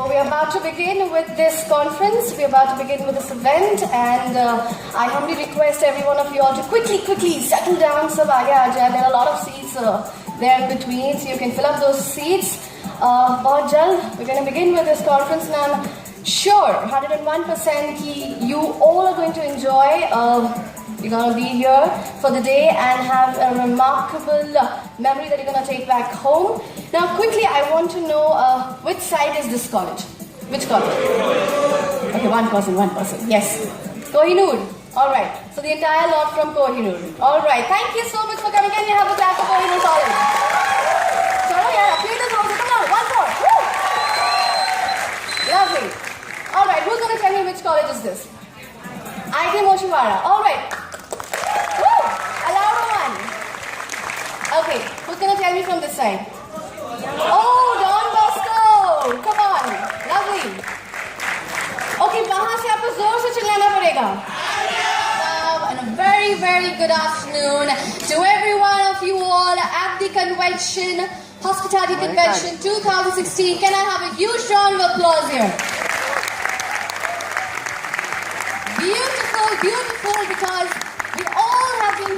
So we're about to begin with this conference, we're about to begin with this event, and I humbly request every one of you all to quickly settle down. Sab aage aa jaye. There are a lot of seats there in between, so you can fill up those seats. Bahut jald, we're going to begin with this conference, and I'm sure 101% ki you all are going to enjoy. You're going to be here for the day and have a remarkable memory that you're going to take back home. Now, quickly, I want to know which side is this college? Which college? Okay, one person. Yes. Kohinoor. All right. So the entire lot from Kohinoor. All right. Thank you so much for coming. Can you have a clap for Kohinoor College? Chalo, yeah. Play this also. Come on. One more. Woo! Lovely. All right. Who's going to tell me which college is this? IIT Moshiwara. All right. Woo! A louder one. Okay. Who's going to tell me from this side? Oh, Don Bosco! Come on, lovely. Okay, वहाँ से आपको जोर से चिल्लाना पड़ेगा. And a very good afternoon to every one of you all at the convention, Hospitality Convention 2016. Can I have a huge round of applause here? Beautiful, because we all have been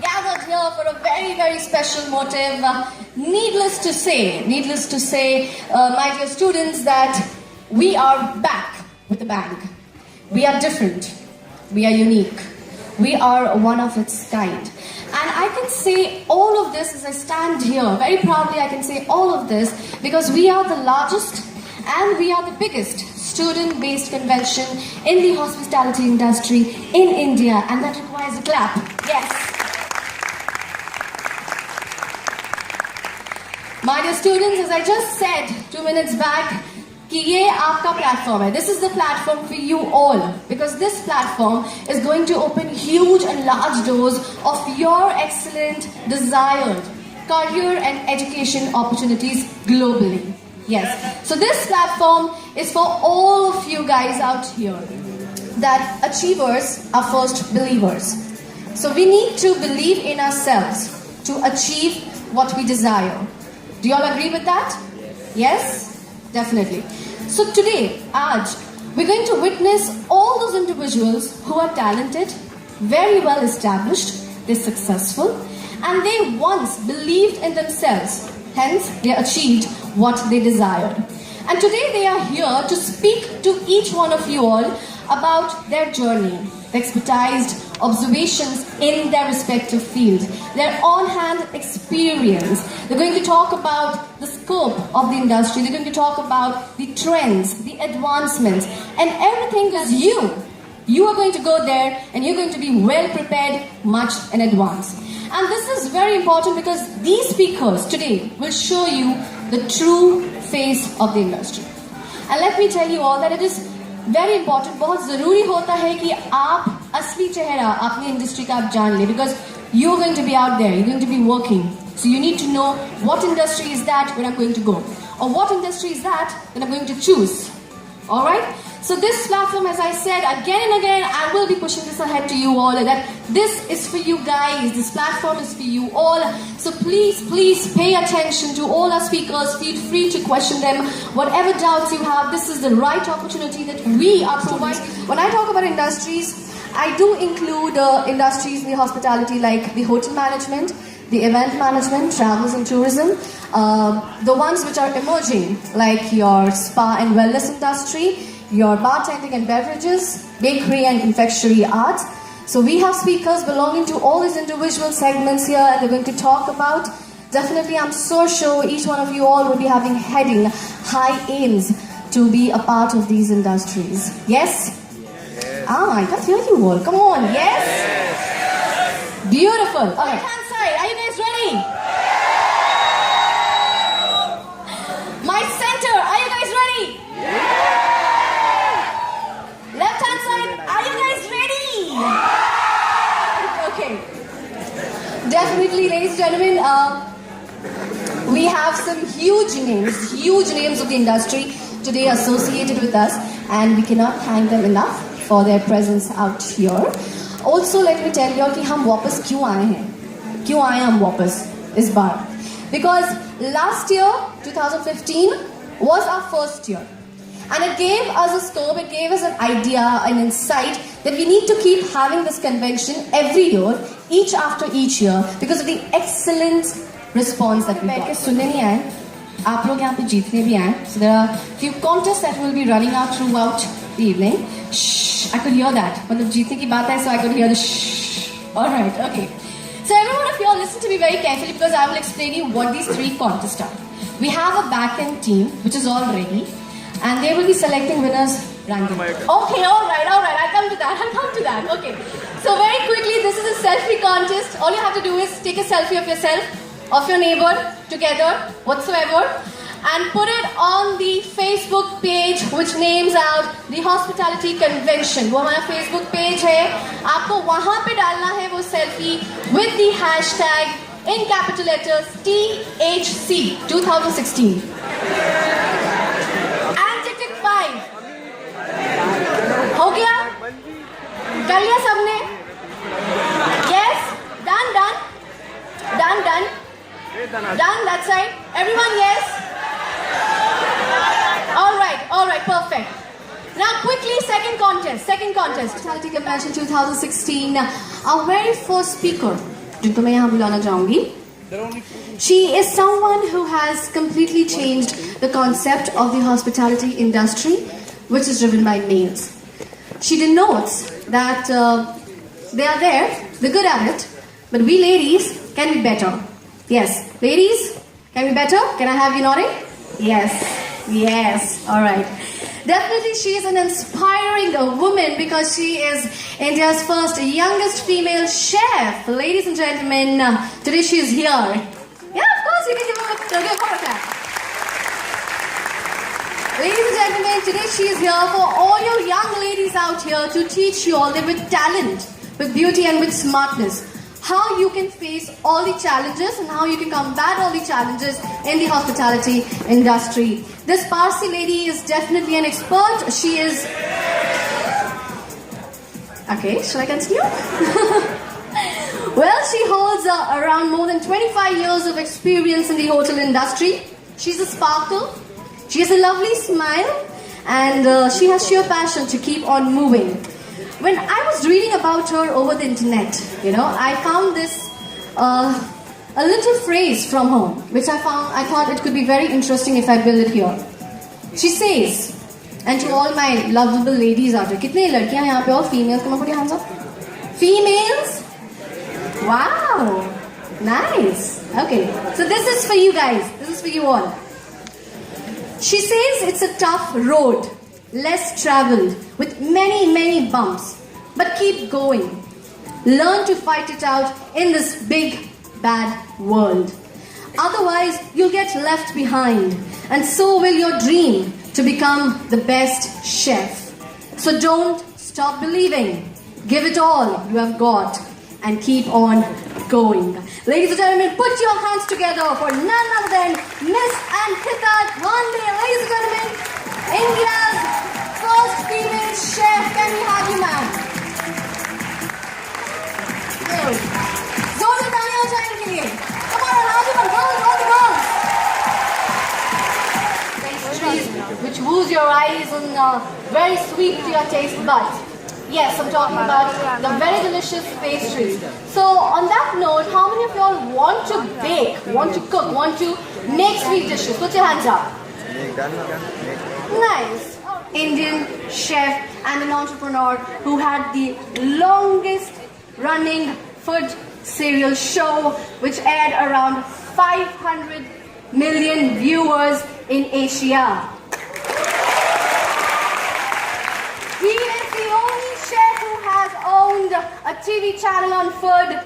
gathered here for a very special motive. Needless to say, my dear students, that we are back with a bang. We are different. We are unique. We are one of its kind. And I can say all of this as I stand here, very proudly I can say all of this, because we are the largest and we are the biggest student-based convention in the hospitality industry in India, and that requires a clap. Yes. My dear students, as I just said 2 minutes back, कि ये आपका platform है. This is the platform for you all, because this platform is going to open huge and large doors of your excellent, desired career and education opportunities globally. Yes. So this platform is for all of you guys out here, that achievers are first believers. So we need to believe in ourselves to achieve what we desire. Do you all agree with that? Yes? Definitely. So today, we're going to witness all those individuals who are talented, very well established, they're successful, and they once believed in themselves. Hence, they achieved what they desired. And today they are here to speak to each one of you all about their journey, their expertise, observations in their respective field, their on-hand experience. They're going to talk about the scope of the industry. They're going to talk about the trends, the advancements, and everything is you. You are going to go there and you're going to be well prepared much in advance. And this is very important because these speakers today will show you the true face of the industry. And let me tell you all that it is very important, बहुत ज़रूरी होता है कि आप असली चेहरा अपनी industry का आप जान ले, because you're going to be out there, you're going to be working. So you need to know what industry is that when I'm going to go, or what industry is that when I'm going to choose. Alright? So this platform, as I said again and again, I will be pushing this ahead to you all, that this is for you guys, this platform is for you all. So please pay attention to all our speakers, feel free to question them, whatever doubts you have. This is the right opportunity that we are providing. When I talk about industries, I do include industries in the hospitality like the hotel management, the event management, travels and tourism, the ones which are emerging like your spa and wellness industry, your bartending and beverages, bakery and confectionery arts. So we have speakers belonging to all these individual segments here, and they're going to talk about, definitely I'm so sure each one of you all will be having heading high aims to be a part of these industries. Yes? I can't hear you all. Come on, yes? Beautiful. Okay. Right hand side, are you guys ready? My center, are you guys ready? Left hand side, are you guys ready? Okay. Definitely, ladies and gentlemen, we have some huge names of the industry today associated with us, and we cannot thank them enough for their presence out here. Also, let me tell you कि हम वापस क्यों आए हैं? क्यों आए हम वापस इस बार? Because last year, 2015, was our first year. And it gave us a scope, it gave us an idea, an insight that we need to keep having this convention every year, each after each year, because of the excellent response that we got. So there are few contests that will be running out throughout the evening. Shh, I could hear that. Matlab jeetne ki baat hai, so I could hear the shh. Alright, okay. So everyone of you all listen to me very carefully because I will explain you what these three contests are. We have a back-end team which is all ready and they will be selecting winners randomly. Okay, alright, I'll come to that, okay. So very quickly, this is a selfie contest. All you have to do is take a selfie of yourself, of your neighbor, together, whatsoever, and put it on the Facebook page which names out the Hospitality Convention. वो हमारा Facebook page है. आपको वहाँ पे डालना है वो selfie with the hashtag in capital letters THC 2016. And ticket 5. हो गया? कर लिया सबने? Yes? Done. Done, that side. Everyone, yes? Alright, perfect. Now quickly, second contest. Hospitality Convention 2016. Our very first speaker, जिनको मैं यहाँ बुलाना चाहूँगी. She is someone who has completely changed the concept of the hospitality industry, which is driven by males. She denotes that they are there, they're good at it, but we ladies can be better. Yes, ladies, can be better? Can I have you nodding? Yes, alright. Definitely she is an inspiring woman because she is India's first youngest female chef. Ladies and gentlemen, today she is here. Yeah, of course, you can give her a clap. Ladies and gentlemen, today she is here for all you young ladies out here to teach you all that with talent, with beauty and with smartness, how you can face all the challenges and how you can combat all the challenges in the hospitality industry. This Parsi lady is definitely an expert. She is... Okay, shall I continue? Well, she holds around more than 25 years of experience in the hotel industry. She's a sparkle. She has a lovely smile. And she has sheer passion to keep on moving. When I was reading about her over the internet, I found this a little phrase from her, which I thought it could be very interesting if I build it here. She says, and to all my lovable ladies out there, कितने लड़कियां हैं यहाँ पे और females? Come on, put your hands up. Females? Wow, nice. Okay, so this is for you guys. This is for you all. She says it's a tough road, less traveled, with many bumps. But keep going. Learn to fight it out in this big, bad world. Otherwise, you'll get left behind. And so will your dream to become the best chef. So don't stop believing. Give it all you have got and keep on going. Ladies and gentlemen, put your hands together for none other than Miss Ankita Gandhi. Ladies and gentlemen, India's first female chef. Can we have you, ma'am? जोर से तालियां हो जाएंगे के लिए. Come on, how do you girls, all the girls? Pastries which woos your eyes and very sweet to your taste buds. Yes, I'm talking about the very delicious pastries. So on that note, how many of y'all want to bake, want to cook, want to make sweet dishes? Put your hands up. Nice. Indian chef and an entrepreneur who had the longest running food serial show which aired around 500 million viewers in Asia. He is the only chef who has owned a TV channel on food.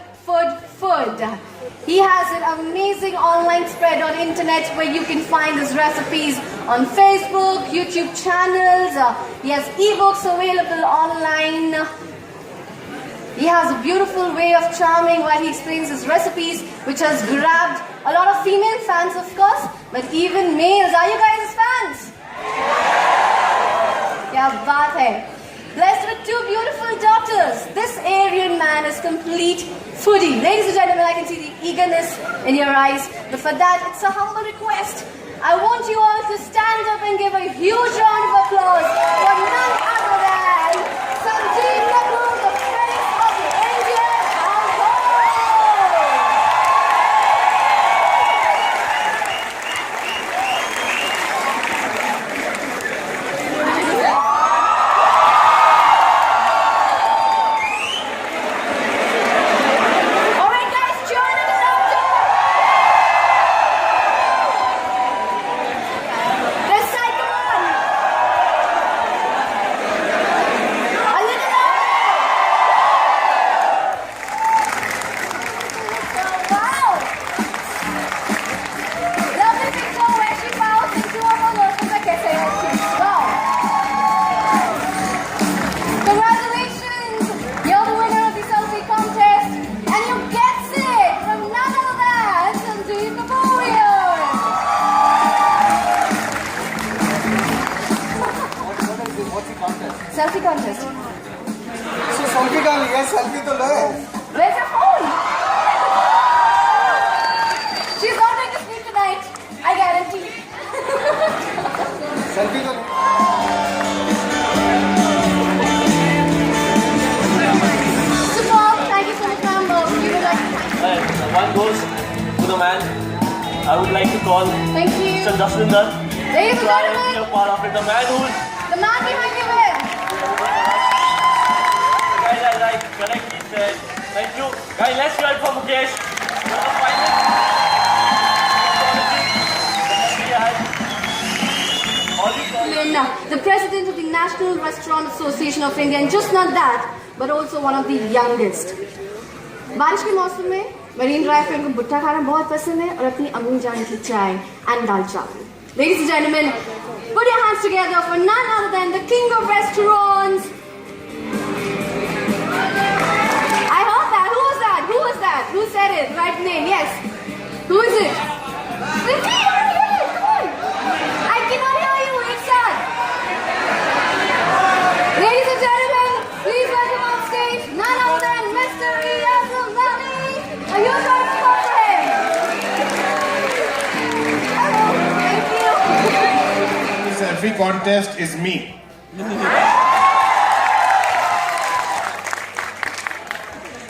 He has an amazing online spread on internet where you can find his recipes on Facebook, YouTube channels. He has ebooks available online. He has a beautiful way of charming while he explains his recipes, which has grabbed a lot of female fans, of course, but even males. Are you guys his fans? Kya baat hai. Blessed with two beautiful daughters. This Aryan man is complete foodie. Ladies and gentlemen, I can see the eagerness in your eyes. But for that, it's a humble request I want you all to stand up and give a huge round of applause for none other than Sanjeev Kapoor, the Prince of the Indian household. All right, guys, cheer it up louder. This side, come on. A little louder. Wow. Lovely picture where she bows into our local cafe. Wow. Congratulations! You're the winner of the selfie contest, and you gets it from none other than Sanjeev Kapoor. What's the contest? Selfie contest. So selfie का लिया selfie तो लो. Where's your phone? She's not going to sleep tonight. I guarantee. Selfie तो. So, Paul, thank you so much, ma'am. We would like to thank you. One goes to the man I would like to call Thank you. Mr. Jaswinder. Ladies and Try and be gentlemen, a part of it. The man who's the man behind the wheel. right, correctly said. Thank you. Guys, let's hear it for Mukesh. For the final. The president of the National Restaurant Association of India, and just not that, but also one of the youngest. बारिश के मौसम में marine drive पे उनको भुट्टा खाना बहुत पसंद है और अपनी अम्मी जान की चाय and दाल चावल. Ladies and gentlemen, put your hands together for none other than the king of restaurants. I heard that. Who was that? Who was that? Who said it? Right name? Yes. Who is it? Ricky, you're here. Come on. I cannot hear you. It's sad. Ladies and gentlemen, please welcome on stage none other than Mr. Riyaz Zamani. A huge round of applause for him. Hello. Thank you. The selfie contest is me.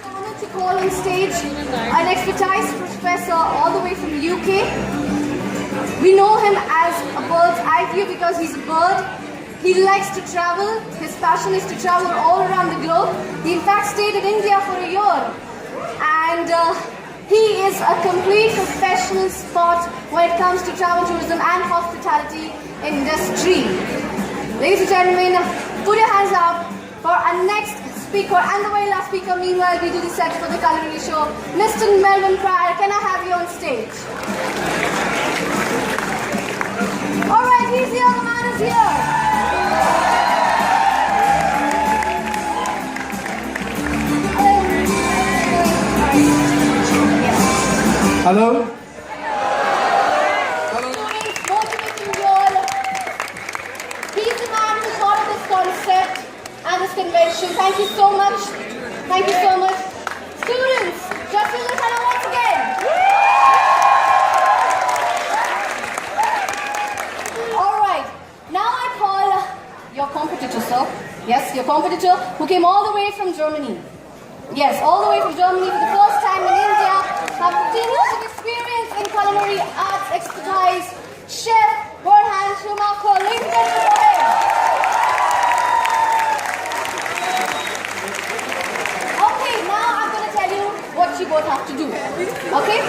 Honored to call on stage an expertise professor all the way from the UK. We know him as a bird's eye view because he's a bird. He likes to travel. His passion is to travel all around the globe. He in fact stayed in India for a year. And he is a complete professional sport when it comes to travel tourism and hospitality industry. Ladies and gentlemen, put your hands up for our next speaker and the very last speaker. Meanwhile, we do the set for the culinary show. Mr. Melvin Pryor, can I have you on stage? All right, he's here. The man is here. Hello. Students, motivating you all. He's the man who thought of this concept and this convention. Thank you so much. Thank you so much. Students, just a little hello once again. All right. Now I call your competitor, sir. Yes, your competitor who came all the way from Germany. Yes, all the way from Germany for the first time in India. Have 15 years of experience in culinary arts expertise. Chef Burhan Schumacher, ladies and gentlemen. Okay, now I'm going to tell you what you both have to do. Okay?